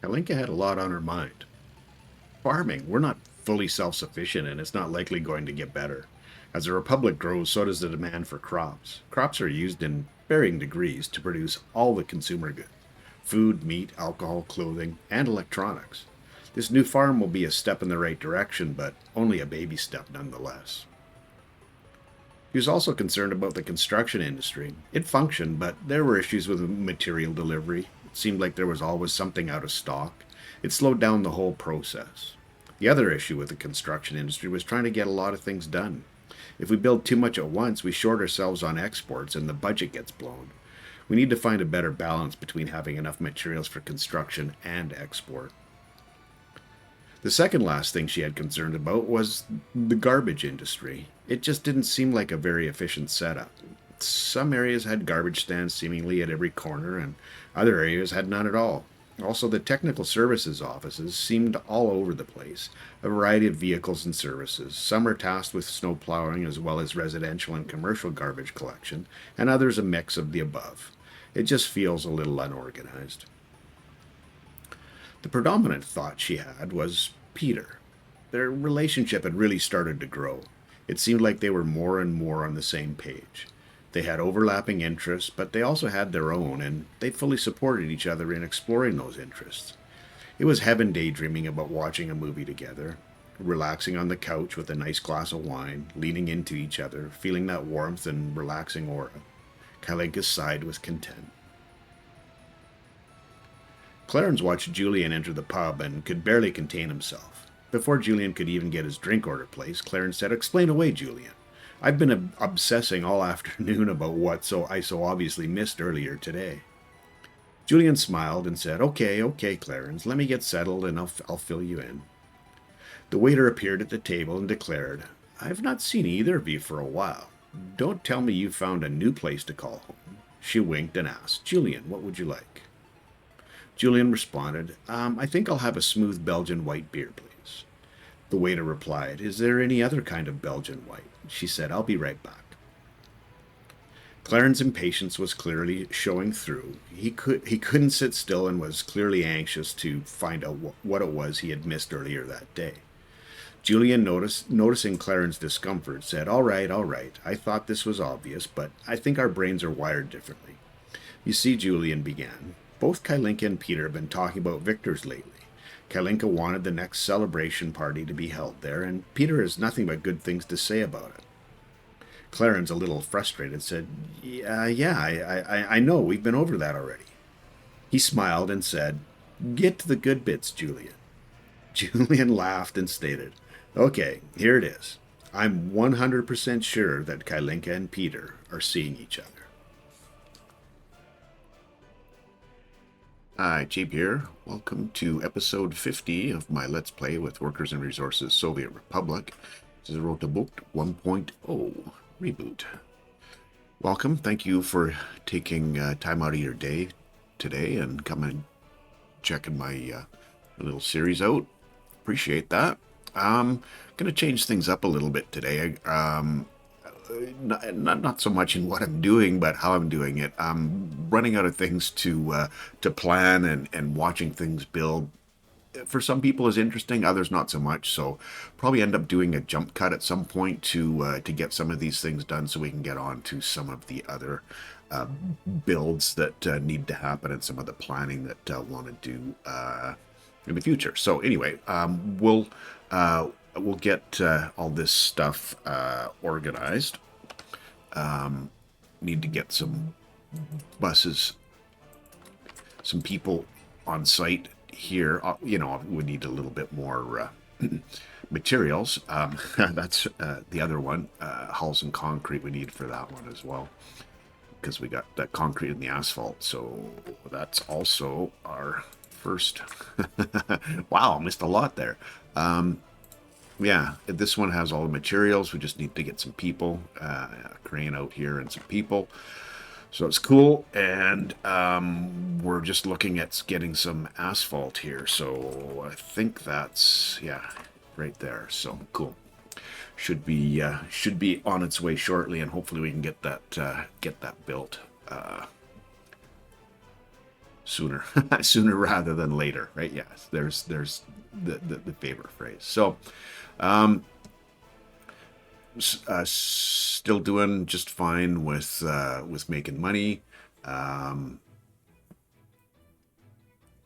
Kalinka had a lot on her mind. Farming, we're not fully self-sufficient and it's not likely going to get better. As the Republic grows, so does the demand for crops. Crops are used in varying degrees to produce all the consumer goods: food, meat, alcohol, clothing, and electronics. This new farm will be a step in the right direction, but only a baby step nonetheless. He was also concerned about the construction industry. It functioned, but there were issues with material delivery. It seemed like there was always something out of stock. It slowed down the whole process. The other issue with the construction industry was trying to get a lot of things done. If we build too much at once, we short ourselves on exports and the budget gets blown. We need to find a better balance between having enough materials for construction and export. The second last thing she had concern about was the garbage industry. It just didn't seem like a very efficient setup. Some areas had garbage stands seemingly at every corner, and other areas had none at all. Also, the technical services offices seemed all over the place, a variety of vehicles and services. Some are tasked with snow plowing as well as residential and commercial garbage collection, and others a mix of the above. It just feels a little unorganized. The predominant thought she had was Peter. Their relationship had really started to grow. It seemed like they were more and more on the same page. They had overlapping interests, but they also had their own, and they fully supported each other in exploring those interests. It was heaven daydreaming about watching a movie together, relaxing on the couch with a nice glass of wine, leaning into each other, feeling that warmth and relaxing aura. Kalinka sighed with content. Clarence watched Julian enter the pub and could barely contain himself. Before Julian could even get his drink order placed, Clarence said, "Explain away, Julian. I've been obsessing all afternoon about what I so obviously missed earlier today." Julian smiled and said, "Okay, okay, Clarence, let me get settled and I'll fill you in." The waiter appeared at the table and declared, "I've not seen either of you for a while. Don't tell me you found a new place to call home." She winked and asked, "Julian, what would you like?" Julian responded, "I think I'll have a smooth Belgian white beer, please." The waiter replied, "Is there any other kind of Belgian white?" She said, "I'll be right back." Clarence's impatience was clearly showing through. He couldn't sit still and was clearly anxious to find out what it was he had missed earlier that day. Julian, noticing Clarence's discomfort, said, all right, all right. I thought this was obvious, but I think our brains are wired differently. You see," Julian began, "both Kalinka and Peter have been talking about Victor's lately. Kalinka wanted the next celebration party to be held there, and Peter has nothing but good things to say about it." Clarence, a little frustrated, said, I know. We've been over that already." He smiled and said, "Get to the good bits, Julian." Julian laughed and stated, "Okay, here it is. I'm 100% sure that Kalinka and Peter are seeing each other." Hi, Cheap here. Welcome to episode 50 of my Let's Play with Workers and Resources Soviet Republic. This is Rote Bucht 1.0 reboot. Welcome. Thank you for taking time out of your day today and coming checking my little series out. Appreciate that. I'm going to change things up a little bit today. Not so much in what I'm doing, but how I'm doing it. I'm running out of things to plan, and watching things build for some people is interesting, others not so much. So probably end up doing a jump cut at some point to get some of these things done, so we can get on to some of the other builds that need to happen, and some of the planning that I want to do in the future. So anyway, we'll get all this stuff organized. Need to get some buses, some people on site here. We need a little bit more materials. That's the other one. Hulls and concrete we need for that one as well, because we got that concrete and the asphalt. So that's also our first. Wow, missed a lot there. Yeah, this one has all the materials. We just need to get some people, a crane out here and some people. So it's cool, and we're just looking at getting some asphalt here. So I think that's, yeah, right there. So cool. Should be on its way shortly, and hopefully we can get that built. sooner, sooner rather than later, right? Yes, there's the favorite phrase. So, um, still doing just fine with making money. Um,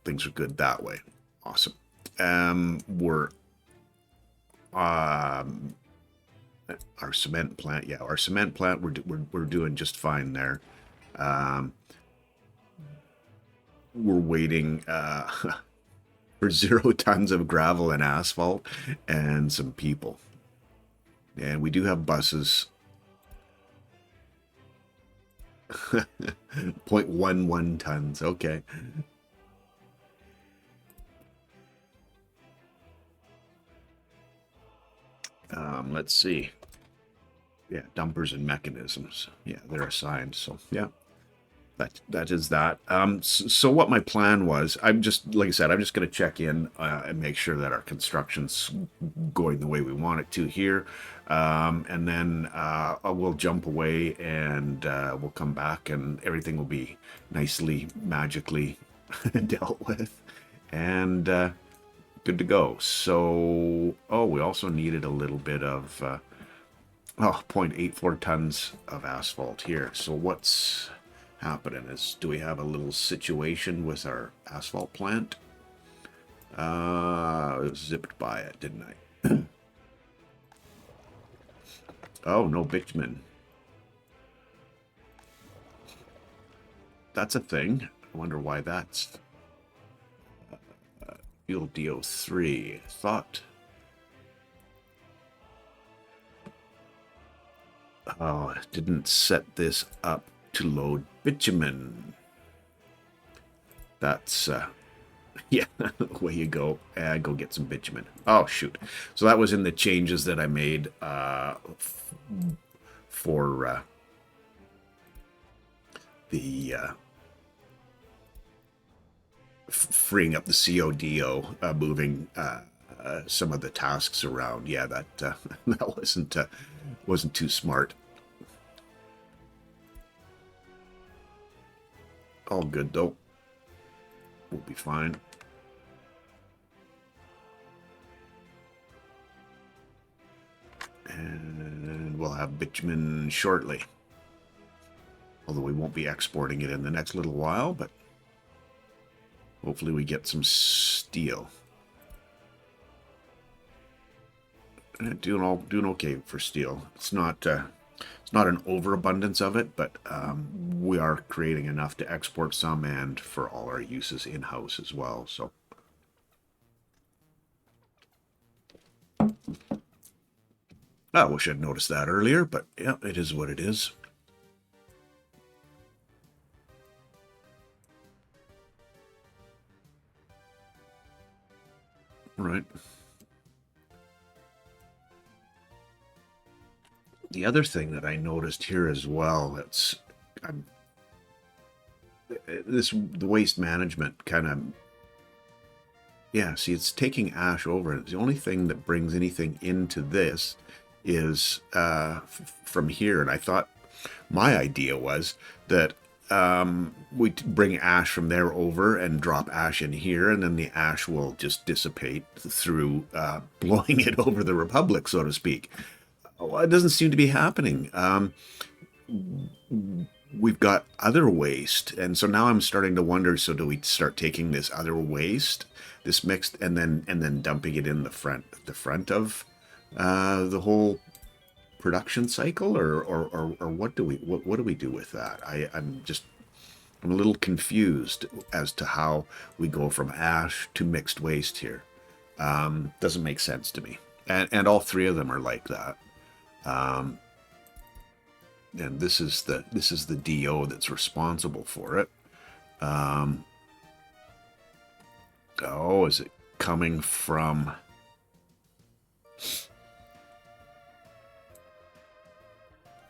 things are good that way. Awesome. We're our cement plant. Yeah, our cement plant. We're doing just fine there. Um, we're waiting for 0 tons of gravel and asphalt and some people. And we do have buses. 0.11 tons. Okay. Let's see. Yeah, dumpers and mechanisms. Yeah, they're assigned. So yeah, that is that. So what my plan was, I'm just like I said, I'm just going to check in and make sure that our construction's going the way we want it to here, and then we'll jump away and we'll come back and everything will be nicely magically dealt with and good to go. So we also needed a little bit of 0.84 tons of asphalt here. So what's happening is, do we have a little situation with our asphalt plant? Zipped by it, didn't I? Oh, no bitumen. That's a thing. I wonder why that's. Fuel DO3. Thought. Oh, I didn't set this up to load bitumen. That's, yeah, away you go. Go get some bitumen. Oh, shoot. So that was in the changes that I made for the freeing up the CODO, moving some of the tasks around. Yeah, that that wasn't too smart. All good though. We'll be fine. And we'll have bitumen shortly. Although we won't be exporting it in the next little while, but hopefully we get some steel. Doing okay for steel. It's not an overabundance of it, but we are creating enough to export some and for all our uses in-house as well. So I wish I'd noticed that earlier, but yeah, it is what it is. All right. The other thing that I noticed here as well, the waste management kind of, yeah, see, it's taking ash over. The only thing that brings anything into this is from here. And I thought my idea was that we bring ash from there over and drop ash in here, and then the ash will just dissipate through blowing it over the Republic, so to speak. Well, it doesn't seem to be happening. We've got other waste, and so now I'm starting to wonder, so do we start taking this other waste, this mixed, and then dumping it in the front of the whole production cycle, or what do we do with that? I'm a little confused as to how we go from ash to mixed waste here. Doesn't make sense to me, and all three of them are like that. And this is the DO that's responsible for it. Oh, is it coming from?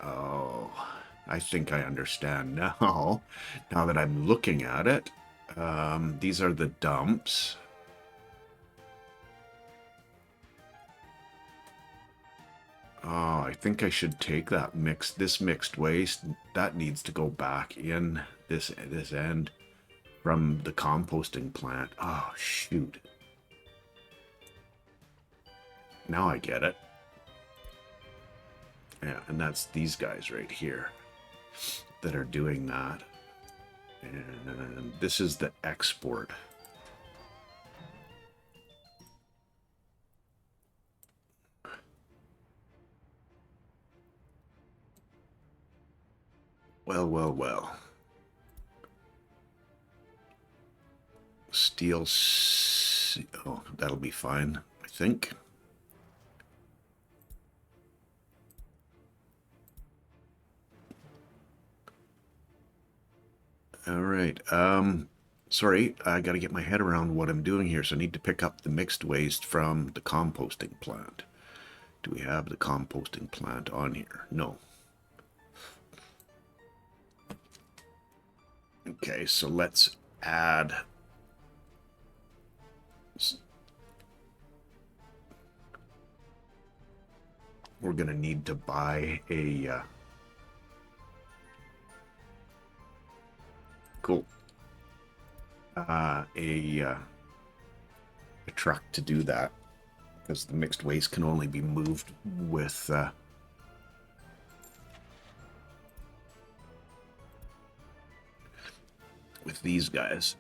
Oh, I think I understand now. Now that I'm looking at it, these are the dumps. Oh, I think I should take that mixed waste. That needs to go back in this end. from the composting plant. Oh, shoot. Now I get it. Yeah, and that's these guys right here that are doing that. And this is the export. Well, well, well. Steel. Oh, that'll be fine, I think. All right. Sorry, I got to get my head around what I'm doing here. So I need to pick up the mixed waste from the composting plant. Do we have the composting plant on here? No. Okay, so let's add. We're going to need to buy a... cool. A truck to do that, because the mixed waste can only be moved with these guys.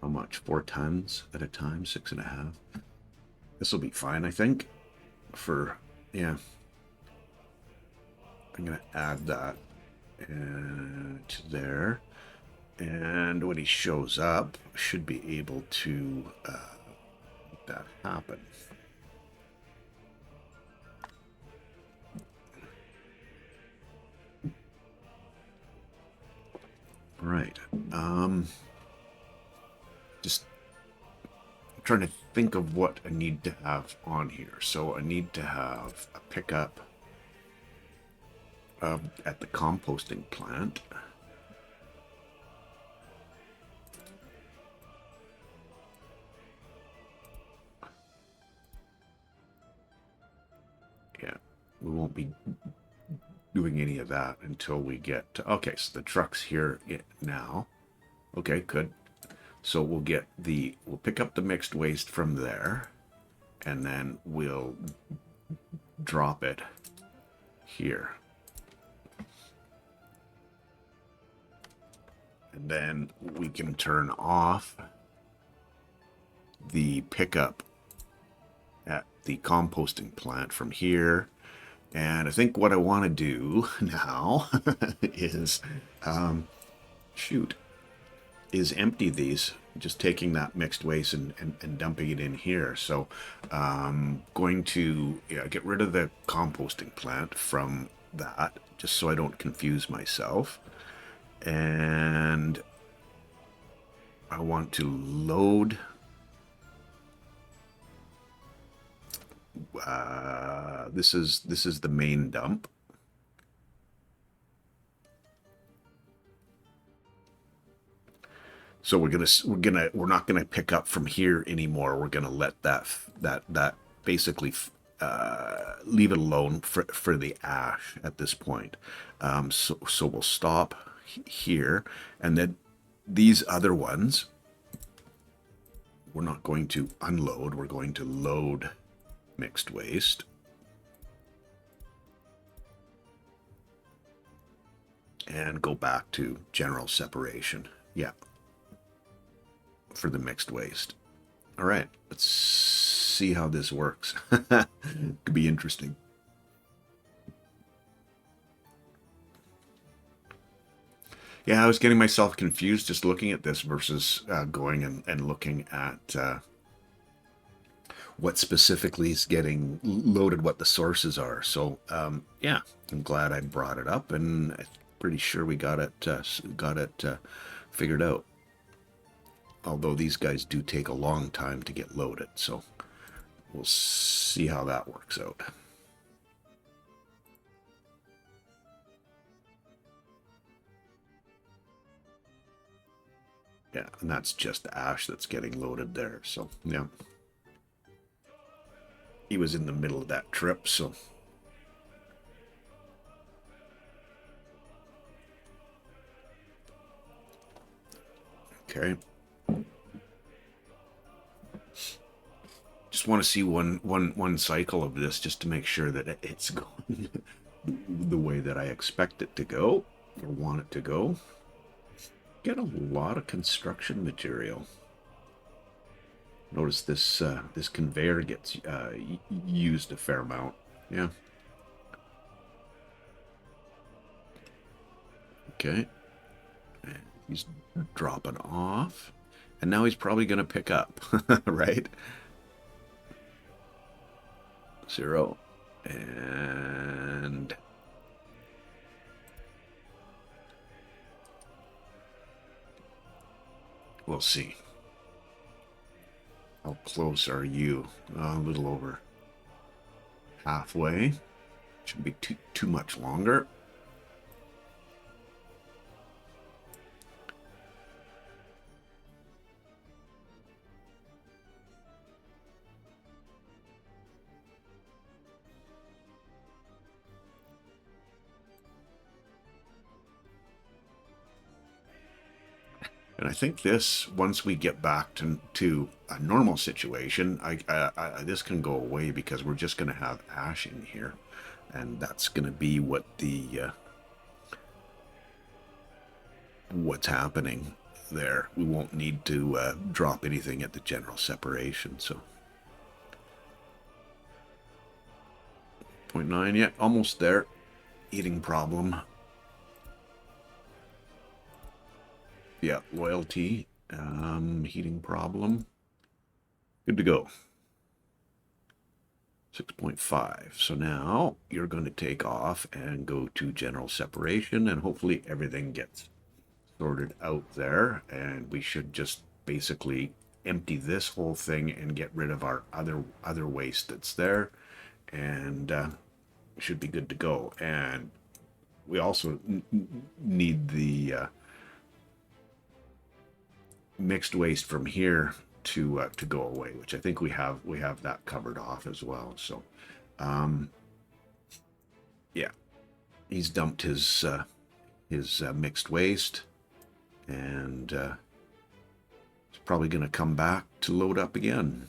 How much? 4 tons at a time? 6.5. This will be fine, I think. For, yeah. I'm going to add that to there. And when he shows up, I should be able to make that happen. Right. Just trying to think of what I need to have on here. So I need to have a pickup at the composting plant. Yeah, we won't be doing any of that until we get to, okay, so the truck's here now. Okay, good. So we'll pick up the mixed waste from there, and then we'll drop it here. And then we can turn off the pickup at the composting plant from here. And I think what I want to do now is, is empty these, just taking that mixed waste and dumping it in here. So going to get rid of the composting plant from that, just so I don't confuse myself. And I want to load this is the main dump. So we're not gonna pick up from here anymore. We're gonna let that basically leave it alone for the ash at this point. So we'll stop here, and then these other ones we're not going to unload. We're going to load mixed waste. And go back to general separation. Yeah. For the mixed waste. All right, let's see how this works. Could be interesting. Yeah, I was getting myself confused just looking at this versus going and looking at what specifically is getting loaded, what the sources are. So yeah, I'm glad I brought it up, and I'm pretty sure we got it figured out. Although these guys do take a long time to get loaded, so we'll see how that works out. Yeah, and that's just ash that's getting loaded there. So, yeah. He was in the middle of that trip, so... Okay. Just want to see one cycle of this just to make sure that it's going the way that I expect it to go or want it to go. Get a lot of construction material. Notice this this conveyor gets used a fair amount. Yeah. Okay. And he's dropping off. And now he's probably going to pick up, right? 0. And... we'll see. How close are you? A little over halfway. Shouldn't be too much longer. And I think this, once we get back to a normal situation, this can go away because we're just going to have ash in here. And that's going to be what the what's happening there. We won't need to drop anything at the general separation. So 0.9, yeah, almost there. Eating problem. Yeah, loyalty, heating problem. Good to go. 6.5. So now you're going to take off and go to general separation, and hopefully everything gets sorted out there. And we should just basically empty this whole thing and get rid of our other waste that's there, and should be good to go. And we also need the mixed waste from here to go away, which I think we have that covered off as well. So yeah, he's dumped his mixed waste, and he's probably going to come back to load up again.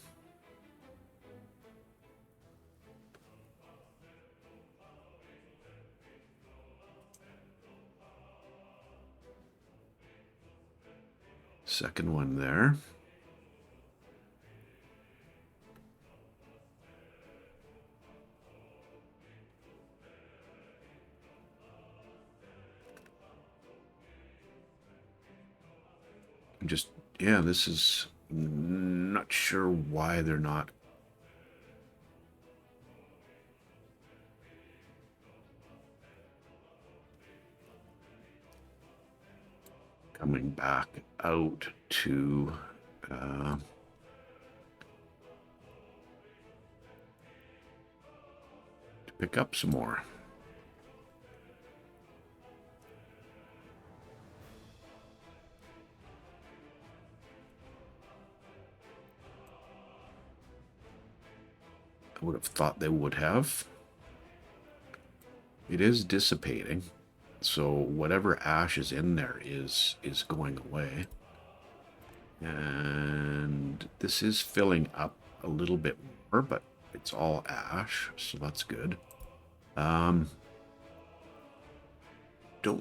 Second one there. Just, yeah, this is not sure why they're not coming back out to pick up some more. I would have thought they would have. It is dissipating, so whatever ash is in there is going away. And this is filling up a little bit more, but it's all ash, so that's good. Don't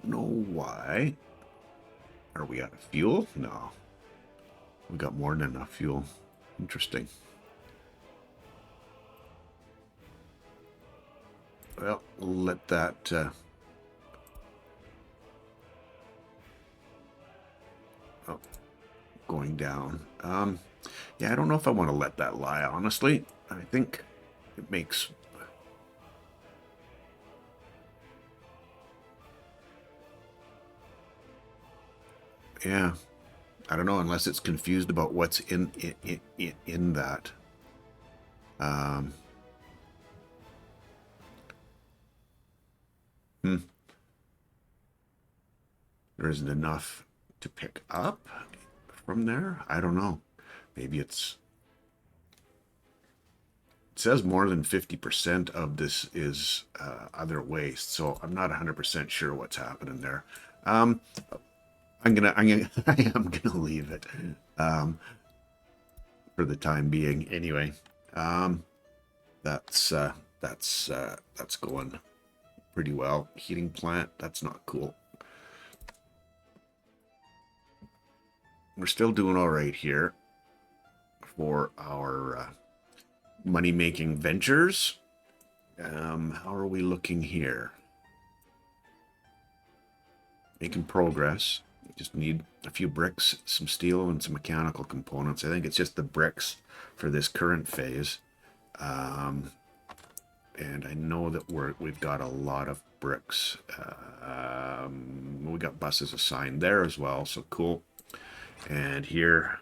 know why. Are we out of fuel? No. We got more than enough fuel. Interesting. Well, let that oh, going down. Yeah, I don't know if I want to let that lie, honestly. I think it makes... yeah, I don't know, unless it's confused about what's in that. There isn't enough to pick up from there. I don't know. Maybe it says more than 50% of this is other waste, so I'm not 100% sure what's happening there. Um, I am gonna leave it for the time being. Anyway, that's going pretty well. Heating plant, that's not cool. We're still doing all right here for our money-making ventures. How are we looking here? Making progress. We just need a few bricks, some steel, and some mechanical components. I think it's just the bricks for this current phase. And I know that we've got a lot of bricks. We got buses assigned there as well, so cool. And here,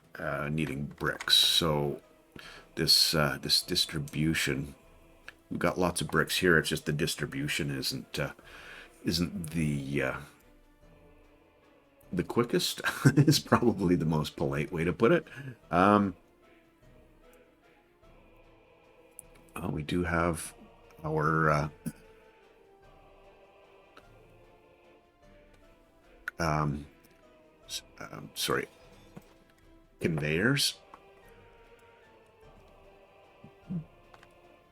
needing bricks. So this distribution, we've got lots of bricks here. It's just the distribution isn't the quickest. Is probably the most polite way to put it. We do have our sorry, conveyors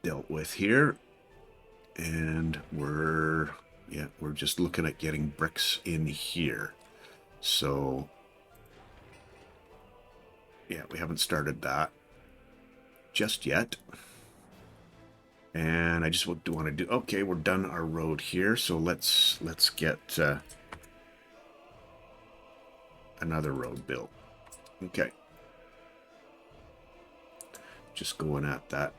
dealt with here, and we're just looking at getting bricks in here. So yeah, we haven't started that just yet. And I just want to do, okay, we're done our road here, so let's get another road built. Okay, just going at that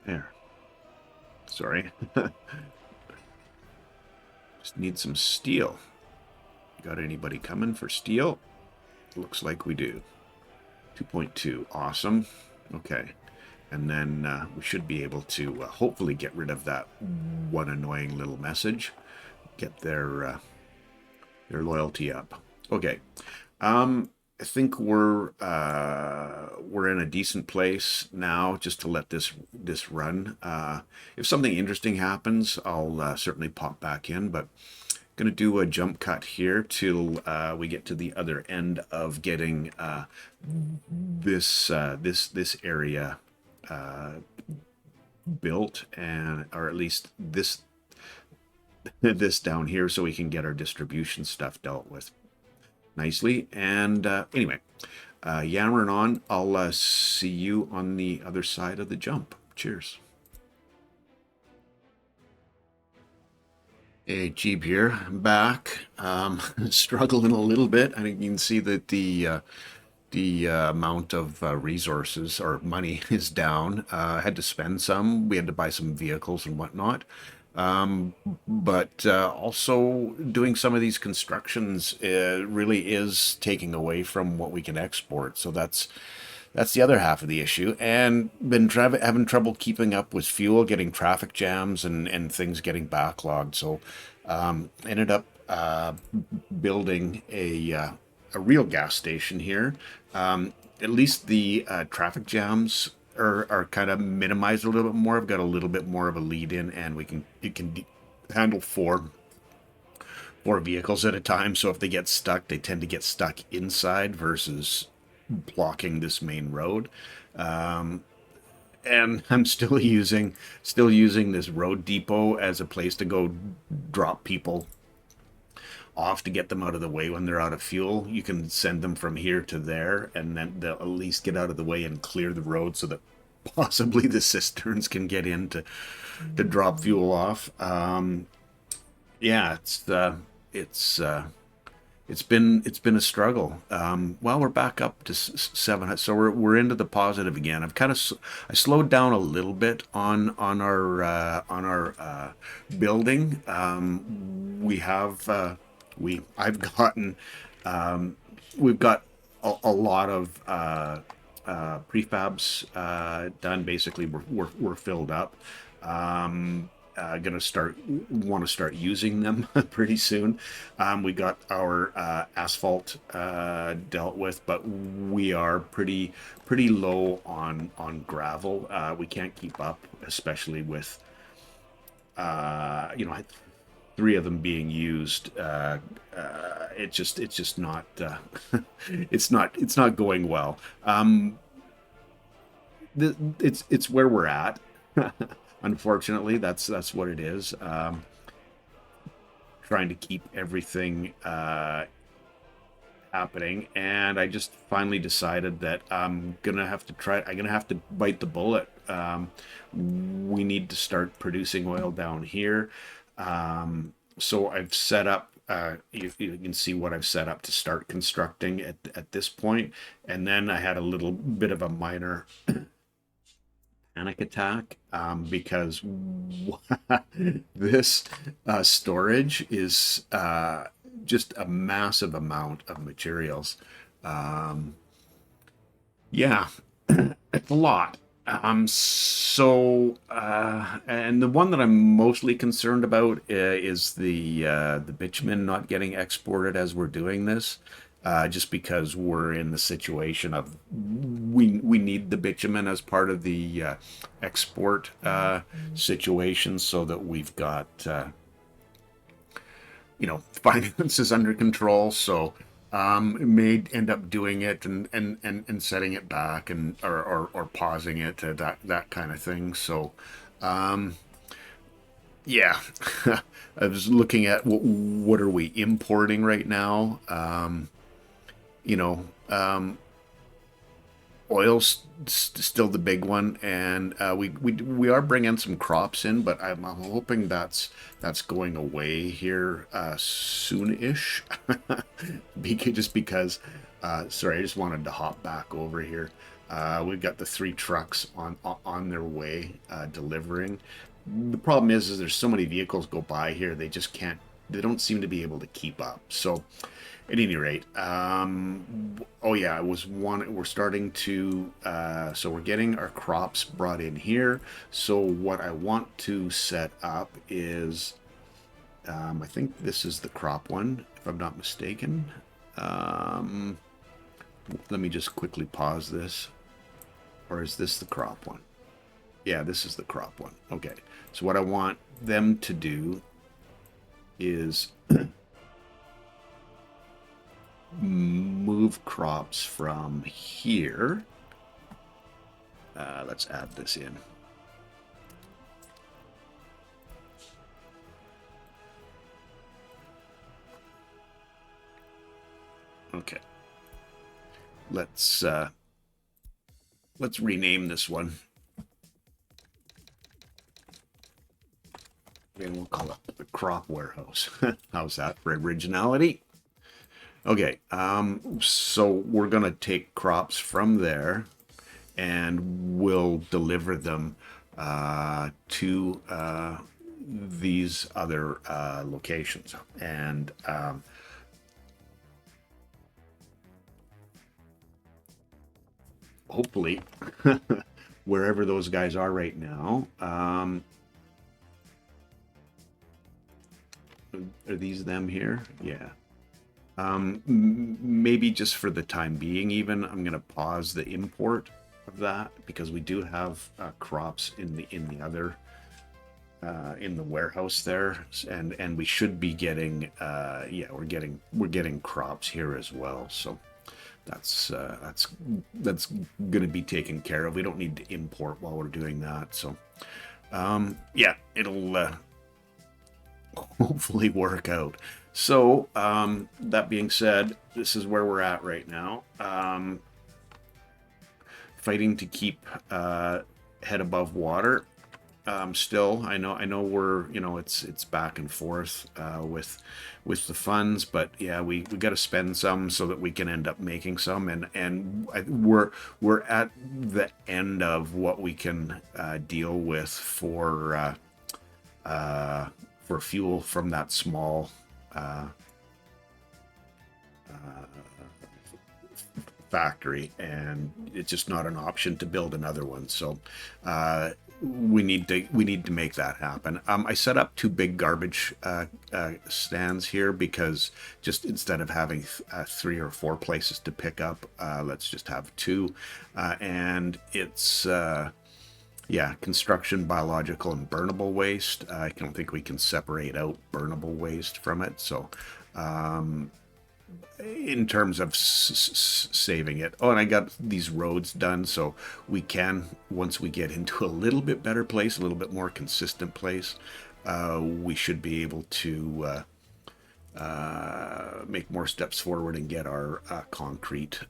there. Sorry. Just need some steel. Got anybody coming for steel? Looks like we do. 2.2. Awesome. Okay. And then we should be able to hopefully get rid of that one annoying little message. Get their loyalty up. Okay. I think we're in a decent place now, just to let this run. If something interesting happens, I'll certainly pop back in. But going to do a jump cut here till we get to the other end of getting this area built, and or at least this down here, so we can get our distribution stuff dealt with nicely. And anyway, yammering on. I'll see you on the other side of the jump. Cheers. Hey, Cheeb here. I'm back. Struggling a little bit. I think you can see that the amount of resources or money is down. I had to spend some. We had to buy some vehicles and whatnot. But also doing some of these constructions really is taking away from what we can export. So that's the other half of the issue. And been having trouble keeping up with fuel, getting traffic jams and things getting backlogged. So ended up building a real gas station here. At least the traffic jams are kind of minimized a little bit more. I've got a little bit more of a lead in, and it can handle four vehicles at a time. So if they get stuck, they tend to get stuck inside versus blocking this main road. And I'm still using this road depot as a place to go drop people off to get them out of the way when they're out of fuel. You can send them from here to there, and then they'll at least get out of the way and clear the road so that possibly the cisterns can get in to drop fuel off. Yeah, it's been a struggle. Well, we're back up to 7, so we're into the positive again. I slowed down a little bit on our building. We've got a lot of prefabs done. Basically, we're filled up. Gonna want to start using them pretty soon. We got our asphalt dealt with, but we are pretty low on gravel. We can't keep up, especially with you know, three of them being used. It's just not it's not going well. It's where we're at. Unfortunately, that's what it is. Trying to keep everything happening, and I just finally decided that I'm gonna have to try. I'm gonna have to bite the bullet. We need to start producing oil down here. So I've set up. You can see what I've set up to start constructing at this point, and then I had a little bit of a minor panic attack because this storage is just a massive amount of materials. Yeah, it's a lot. And the one that I'm mostly concerned about is the bitumen not getting exported as we're doing this, just because we're in the situation of we need the bitumen as part of the export situation, so that we've got finances under control. So may end up doing it and setting it back and or pausing it, that kind of thing. So yeah, I was looking at what are we importing right now. You know, oil's still the big one, and we are bringing some crops in, but I'm hoping that's going away here soon-ish. Just because. Sorry, I just wanted to hop back over here. We've got the 3 trucks on their way delivering. The problem is there's so many vehicles go by here, they just can't. They don't seem to be able to keep up. So at any rate, oh yeah, we're starting to, so we're getting our crops brought in here. So what I want to set up is, I think this is the crop one, if I'm not mistaken. Let me just quickly pause this. Or is this the crop one? Yeah, this is the crop one. Okay, so what I want them to do is move crops from here. Let's add this in. Okay. Let's rename this one. And we'll call it the crop warehouse. How's that for originality? Okay, so we're gonna take crops from there, and we'll deliver them to these other locations, and hopefully wherever those guys are right now. Are these them here? Yeah. Maybe just for the time being, even I'm going to pause the import of that, because we do have crops in the other in the warehouse there, and we should be getting yeah, we're getting crops here as well. So that's going to be taken care of. We don't need to import while we're doing that. So yeah, it'll hopefully work out. So that being said, this is where we're at right now. Fighting to keep head above water. Still, I know we're, it's back and forth with the funds, but yeah, we got to spend some so that we can end up making some, and we're at the end of what we can deal with for fuel from that small factory, and it's just not an option to build another one. So we need to make that happen. I set up 2 big garbage stands here because just instead of having 3 or 4 places to pick up, let's just have 2. And it's yeah, construction, biological, and burnable waste. I don't think we can separate out burnable waste from it. So in terms of saving it. Oh, and I got these roads done, so we can, once we get into a little bit better place, a little bit more consistent place, we should be able to make more steps forward and get our concrete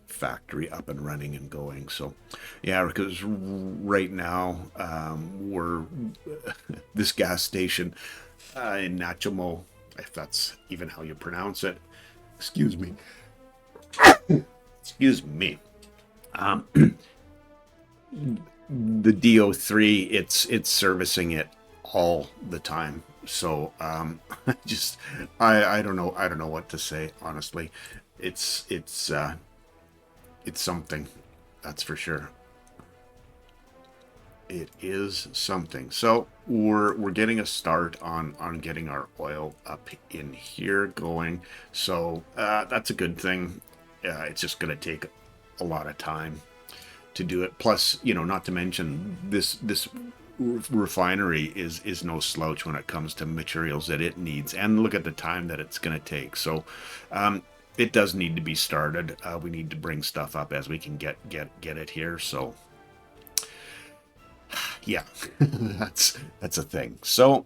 factory up and running and going. So yeah, because right now we're this gas station in Nachimo, if that's even how you pronounce it, excuse me, excuse me, the DO3, it's servicing it all the time. So I don't know what to say, honestly. It's something, that's for sure. It is something. So we're getting a start on getting our oil up in here going. So that's a good thing. It's just going to take a lot of time to do it. Plus, not to mention this refinery is no slouch when it comes to materials that it needs, and look at the time that it's going to take. So it does need to be started. We need to bring stuff up as we can get it here. So yeah, that's a thing. So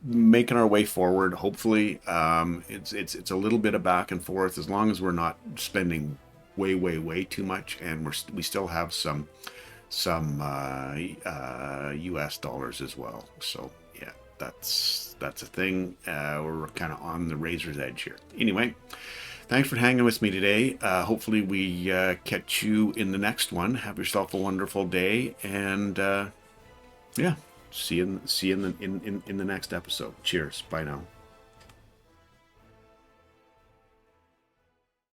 making our way forward. Hopefully it's a little bit of back and forth, as long as we're not spending way too much, and we still have some US dollars as well. So yeah, that's a thing. We're kind of on the razor's edge here. Anyway, thanks for hanging with me today. Hopefully we catch you in the next one. Have yourself a wonderful day, and yeah, see you in the next episode. Cheers. Bye now.